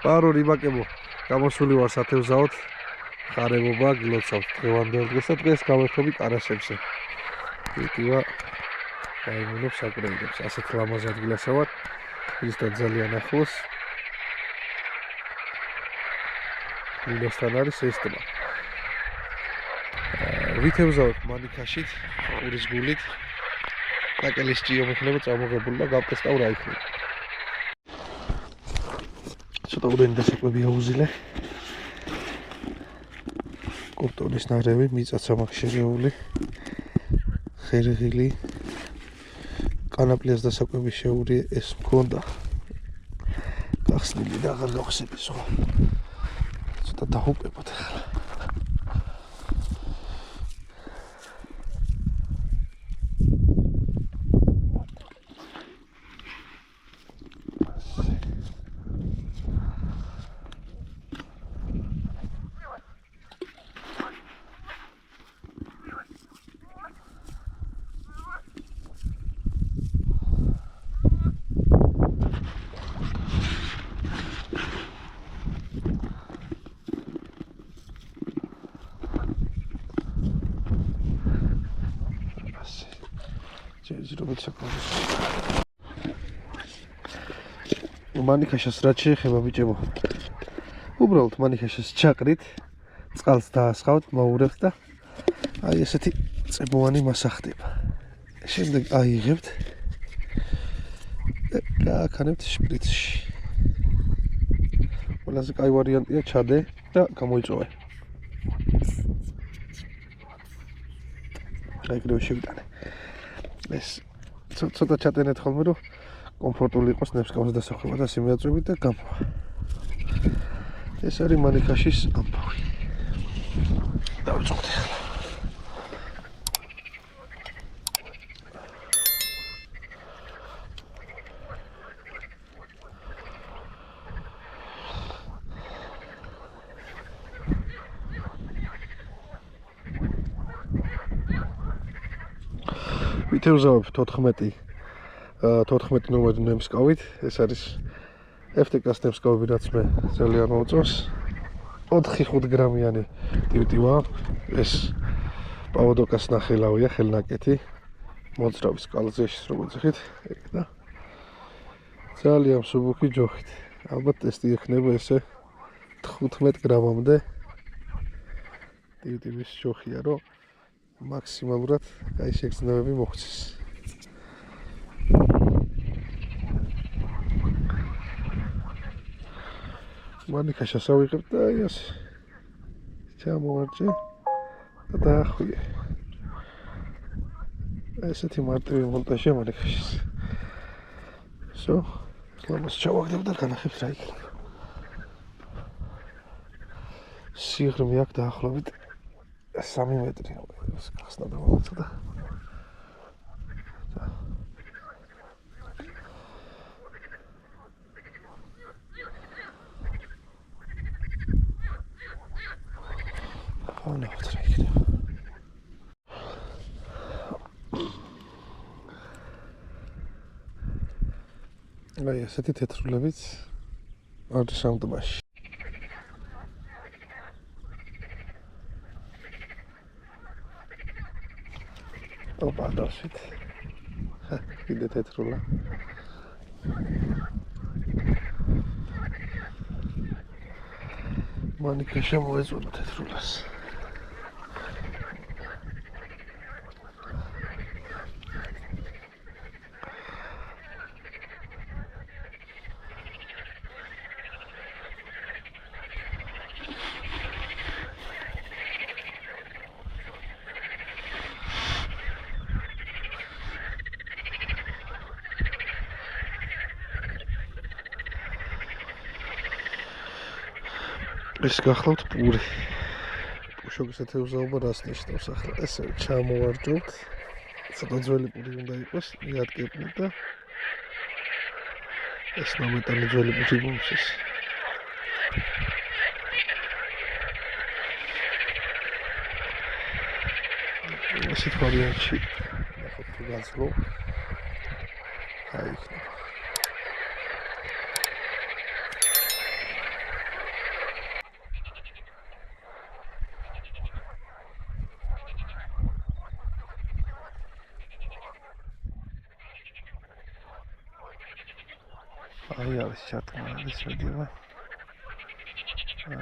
ბარო რიბაკებო, გამოსული ვარ სათევზაოდ. ხარებობა გილოცავთ დღევანდელ დღეს და დღეს გავერთობით არასებზე. იტივა აიმუნებს აკრეიდებს. ასეთ ლამაზ ადგილასა ვარ. ისეთ ძალიან ახლოს. მინოსთან არის ეს ტბა. ვითევზავთ მანიქაშით, ყურის გულით. ნაკელის ჭიო მექნება წამოღებული და გავტესტავ რა იქნება. ცოტა უდენი დასაკვები აუზილე. კოპტონის ნარევი, მიწაც ამაქვს შერეული. ხერხილი. კანაპლიას დასაკვები შეურია ეს მქონდა. გახსნილი და აღარ გავხსები სხვა. ცოტა დაუპებოთ ახლა. მანიქაშას რაც შეეხება ბიჭებო. უბრალოდ მანიქაშას ჩაყრით, წყალს დაასხავთ, მოურევთ და აი ესეთი წებოვანი მასა ხდება. შემდეგ აიღებთ და გააქანებთ შპრიცში. ყველაზე კაი ვარიანტია ჩადე და გამოიწოვე. აიგრევ შევიტანე. ეს ცოტა ჩატენეთ ხოლმე რომ კომფორტული იყოს ნებსკამს დასახვება და სიმეწვებით და გამოვა. ეს არის მანიქაშის ამბავი. დავიწყოთ ახლა. ვითევზავებ 14 ნომერი ნემსკავით. ეს არის FTK-ს ნემსკავები, რაც მე ძალიან მოუწევს. 4-5 გრამიანი ტივტივა. ეს პავოდოკას ნახელავია, ხელნაკეთი. მოძრავის კალზეშის როგორც ეხით, და ძალიან მსუბუქი ჯოხით. ალბათ ტესტი ექნება ესე 15 გრამამდე. ტივტივის ჯოხია, რომ მაქსიმალურად აი შეგრძნებები მოხდეს. მანიქაშას ავიღებ და აი ასე ჩამოვარჯე და დაახვიე. ესეთი მარტივი მონტაჟია მანიქაშის. So, ლამაზ ჩავაგდებ და განახებთ რა იქნება. სიღრმე აქვს დაახლოებით 3 მეტრი. ეს გახსნა და მომწოდა. ნახოთ რა იქნება. აი ესეთი თეთრულებიც არის ამ ტბაში. ოპა დავსვით. კიდე თეთრულა. მანიქაშა მოეწონა თეთრულას. ეს გახლავთ პური. პუშოკის ეთევზაობა რას ნიშნავს ახლა? ესე ჩამოვარჯობთ. ცოტა ძველი პური უნდა იყოს, იადგებნით და ეს მომეტანი ძველი პური მომსეს. ესეთ ვარიანტში ნახოთ თუ გასვლო. აი იქნება. არის ჩარტმა არის მედივა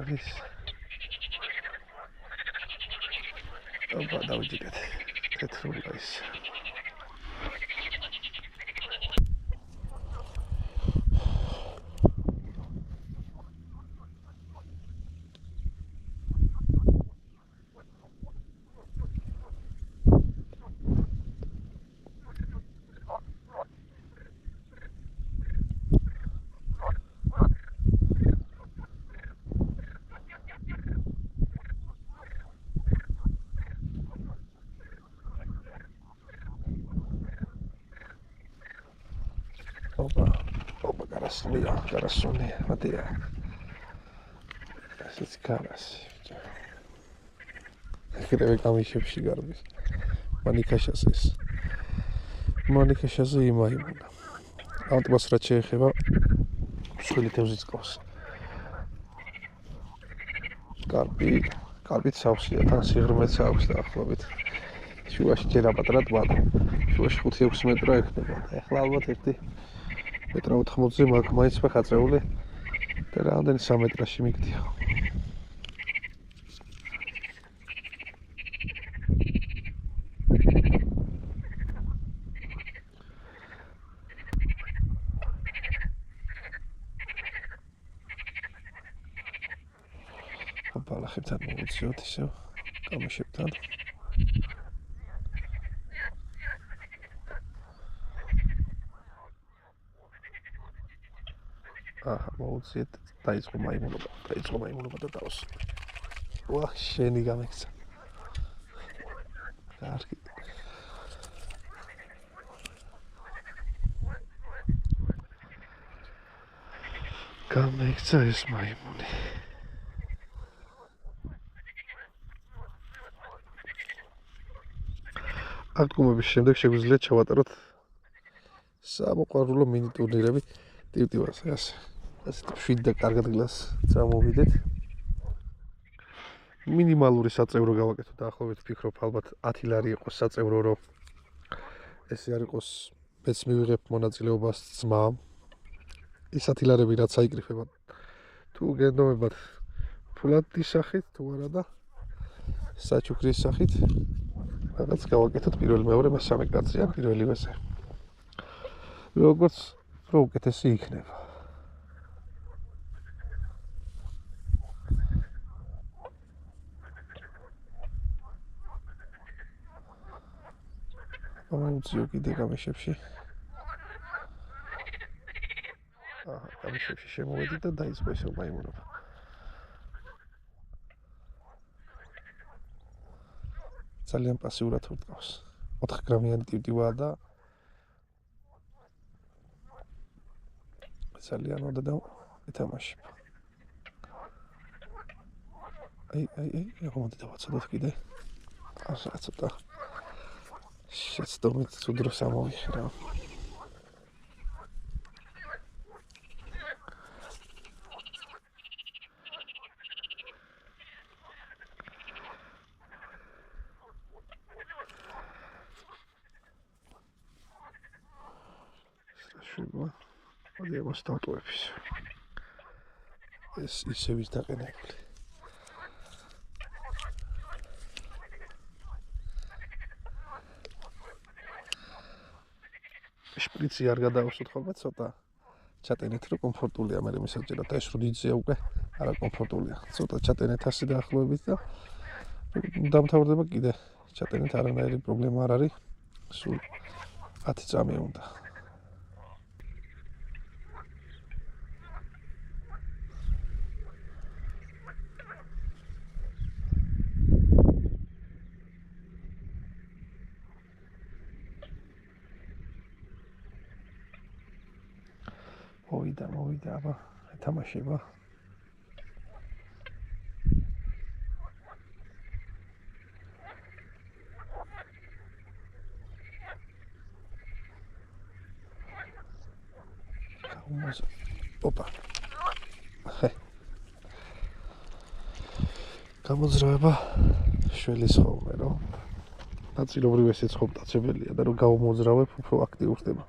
არის ოპა დავიჭირეთ თეთრული ის Opa, carassonia, Mattia. That's caras. Creo que mi chef Shigarbis. Monica Shazis. Monica Shazi Maimuna. Antbas Racheva. Squilitevs cos. Carpit saucia, tan sirmet saus და ახლობით. შუაში ჯერ აპატრა ტბად. შუაში 5-6 მეტრი ექნება. ეხლა ალბათ 1 მეტრ 80-ზე მაგ მაინც ხაწეული და რამდენი 3 მეტრაში მიგდია. ბალახებთან მოვუძიოთ ისევ კამეშებთან. მოვუძიეთ დაიწყო მაიმუნობა და თავს. ვახ შენი გამექცა. კარგი. გამექცა ეს მაიმუნი. აქტუმების შემდეგ შეგვიძლია ჩავატაროთ სამოყვარულო მინი ტურნირები ტივტივას ასე. ასეთ შვიდ და კარგად გლას წამოვიდეთ. მინიმალური საწევრო გავაკეთოთ დაახლოებით ვფიქრობ ალბათ 10 ლარი იყოს საწევრო რომ ესე არ იყოს მეც მივიღებ მონაწილეობას ძმამ. ის 10 ლარები რაც აიკრიფება თუ გენდომებად ფულად ისახით თუ არა და საჩუქრის სახით რაღაც გავაკეთოთ პირველ მეორე მესამე კაცი ან პირველივეზე. როგორც რო უკეთესი იქნება. ამოვუძიო კიდე გამეშებში. გამეშებში შემოვედი და დაიწყო ისევ მაიმუნობა. ძალიან პასიურად ვდგავს. 4 გრამიანი ტივტივაა და ძალიან უნდა ეთამაშებ. აი, მოდი დავაცადოთ კიდე. ასე ცოტა შეცდომით თუ დროს ამოვიხრა. მოდი ამას დავტოვებს. ეს ისევ ის დაყენებული. შპრიცი არ გადავსვით ხოლმე ცოტა ჩატენეთ რომ კომფორტულია მე მისაჭერად ეს რუდიძია უკვე არა კომფორტულია. ცოტა ჩატენეთ ასე დაახლოებით და დამთავრდება კიდე ჩატენეთ არანაირი პრობლემა არ არის. სულ 10 წამი უნდა. მოვიდა, აბა, ეთამაშება. ოპა. გამოძრავება შველის ხოლმე, რომ ნაწილობრივ ესეც ხომტაცებელია და რომ გავმოძრავებ, უფრო აქტიურდება.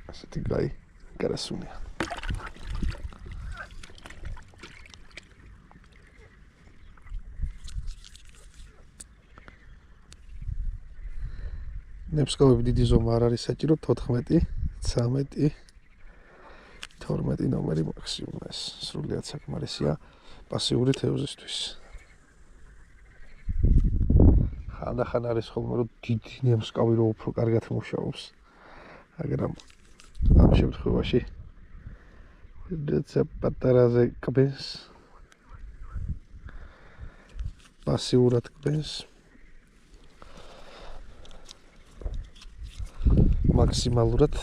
ასეთი კაი კარასუნია. ნებსკოვები დიდი ზომა არ არის საჭირო 14, 13, 12 ნომერი მაქსიმუმ ეს სრულიად საკმარისია პასიური თევზისთვის. ხანდახან არის ხოლმე რომ დიდი ნებსკოვი რო უფრო კარგად მუშაობს. მაგრამ ამ შემთხვევაში როცა პატარაზე კბენს პასიურად კბენს მაქსიმალურად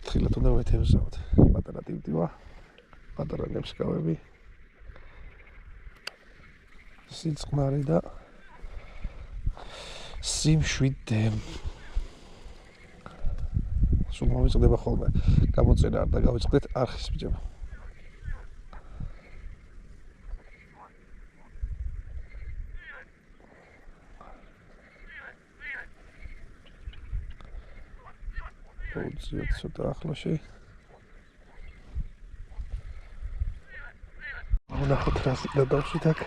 თხილად უნდა ვეთევზავთ. პატარა ტივტივა, პატარა ნებსკოვები, სიწყნარი და სიმშვიდე. სულ მოვიწყდება ხოლმე გამოწერა არ და გავიწყდეთ არხის ბიჭებო. უძიოთ ცოტა ახლოში. ვნახოთ რა სიტყვა დავშვით აქ.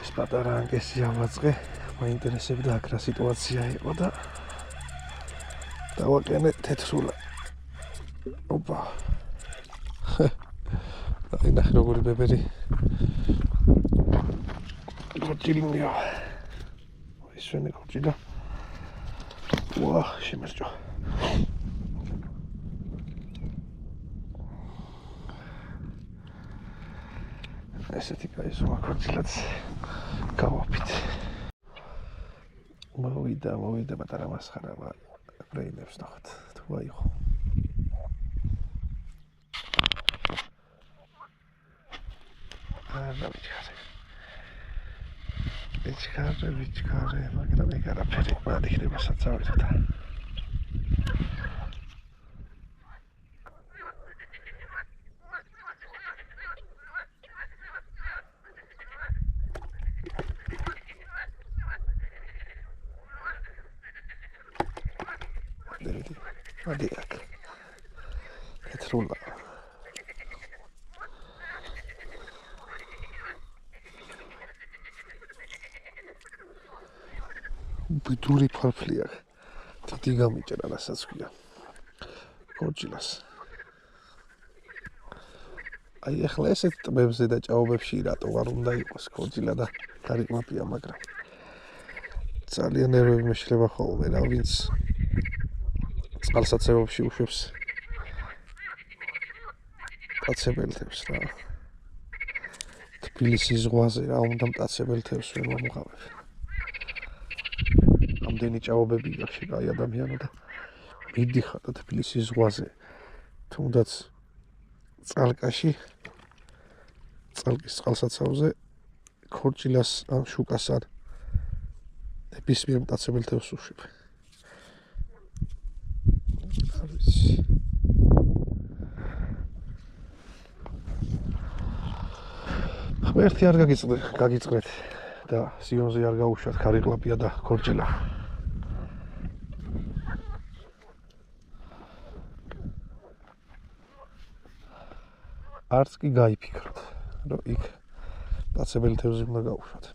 ეს პატარა ანკესი ავაწყე. მაინტერესებდა აქ რა სიტუაცია იყო და დავაყენე თეთრულა. ოპა. აი ნახე როგორი ბებერი. გოჭილინია. ის შენი გოჭილა. ვა, შემერჯო. ესეთი კაი ზომა გოჭილაც გავაფით. მოვიდა პატარა მასხარავა პრეინებს ნახოთ. თუ აიღო. ვიჩქარე, მაგრამ ეგ არაფერი მალე იქნება საწავეზე და ადი აქ ეთრულა ბუდური ფარფლი აქ დიდი გამიჭერა რასაც ქვია გოჭილას აი ახლა ესეთ ტბებზე და ჭაობებში რატო არ უნდა იყოს გოჭილა და გარიყმაპია მაგრამ ძალიან ნერვები მეშლება ხოლმე რა ვინც წყალსაცავებში უშვებს მტაცებელ თევზს რა თბილისის ზღვაზე რა უნდა მტაცებელ თევზს ვერ მომღავებ ამდენი ჭაობები აქვს კაი ადამიანო და მიდიხარ თბილისის ზღვაზე თუნდაც წალკაში წალკის წყალსაცავზე ქორჭილას ან შუკას ან ნებისმიერ მტაცებელ თევზს უშვებ ღმერთი არ გაგიწყდეთ და სიონზე არ გაუშვათ ქარიყლაპია და ქორჭილა არც კი გაიფიქროთ რომ იქ მტაცებელი თევზი უნდა გაუშვათ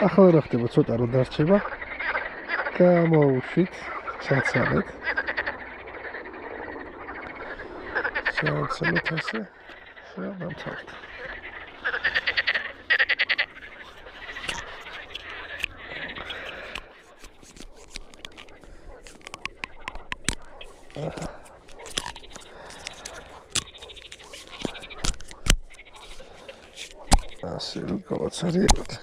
ახლა რა ხდება ცოტა რომ დარჩება გამოვუშვით ჩაცალეთ ასე დავამთავრეთ ასე რომ გავაცარიებთ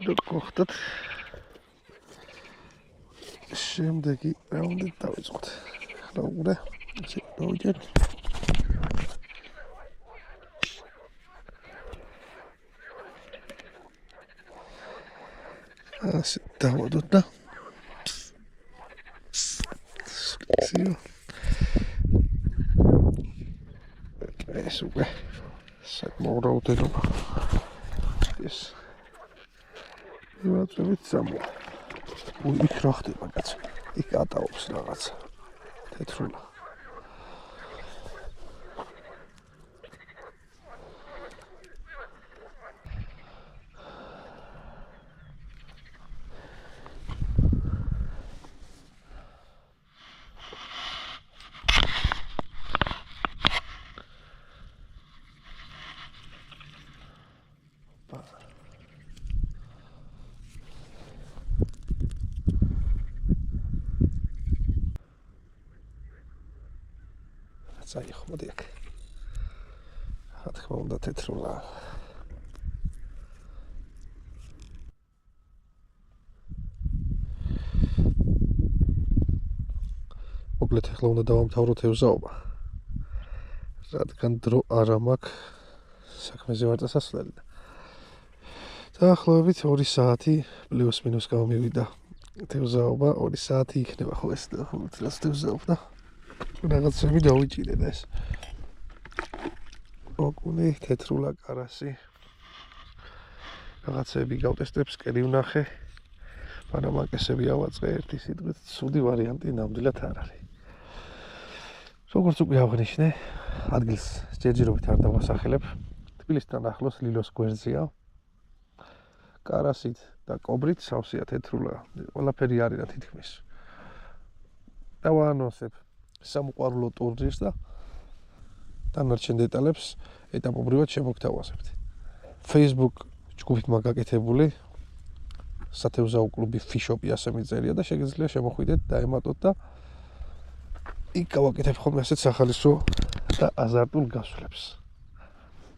Тут кухтат. შემდეგი რაუნდი დავიწყოთ. ახლა უკვე ისე დავიჯერთ. ასე დავადოთ და სიო. ეს უკვე საკმაოდ რაოდენობა. ეს იმათებით სამოა. იქ რა ხდება კაცო? იქ ატაობს რაღაცა. თეთრულა. საიხო მოდი აქ. რა თქმა უნდა თეთრულა. მოკლედ ახლა უნდა დავამთავროთ ევზაობა. რადგან დრო არ მაქვს საქმეზე ვარ დასასვლელი. დაახლოებით 2 საათი პლუს მინუს გამომივიდა ევზაობა, 2 საათი იქნება ხო ეს რაც ევზაობა. რაღაცები დავიჭირე და ეს. ოკუნი თეთრულა კარასი. რაღაცები გავტესტებ, სკერი ვნახე. პანამაკესები ავაწყე ერთი სიტყვით, ცუდი ვარიანტი ნამდვილად არ არის. როგორც უკვე აღნიშნე, ადგილს ჯერჯერობით არ დავასახელებ. თბილისთან ახლოს ლილოს გვერდზეა. კარასით და კობრით სავსეა თეთრულა. ყველაფერი არიან თითქმის. დავაანონსებ სამოყვარულო ტურნირს და დანარჩენ დეტალებს ეტაპობრივად შემოგთავაზებთ. Facebook ჯგუფით მაგაკეთებული სათევზაო კლუბი ფიშოპი ასე მიწერია და შეგიძლია შემოხვიდეთ და ემატოთ და იქ გავაკეთებ ხოლმე ასეთ სახალისო და აზარტულ გასვლებს.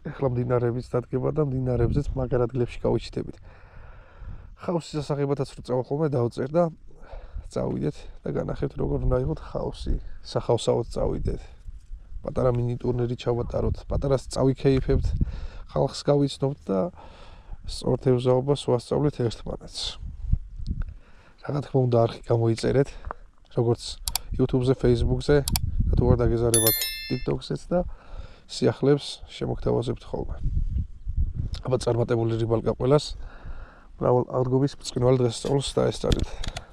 ეხლა მდინარეებიც დადგება და მდინარეებზეც მაგარ ადგილებში გავიჩიტებით. ხაოსის სასაღებათაც რო წავალ ხოლმე დავწერ და წავიდეთ და განახებთ როგორ უნდა იყოს ხაოსი. სახავსაოდ წავიდეთ. პატარა მინი ტურნირი ჩავატაროთ, პატარას წავიქეიფებთ, ხალხს გავიცნობთ და სწორ ევზაობას ვასწავლეთ ერთმანეთს. რა თქმა უნდა არხი გამოიწერეთ, როგორც YouTube-ზე, Facebook-ზე და თუ არ დაგეზარებათ TikTok-ზეც და სიახლეებს შემოგთავაზებთ ხოლმე. აბა წარმატებული რიბალკა ყველას. მრავალ აღდგომის ბრწყინვალე დღესასწაულს დაესწარით.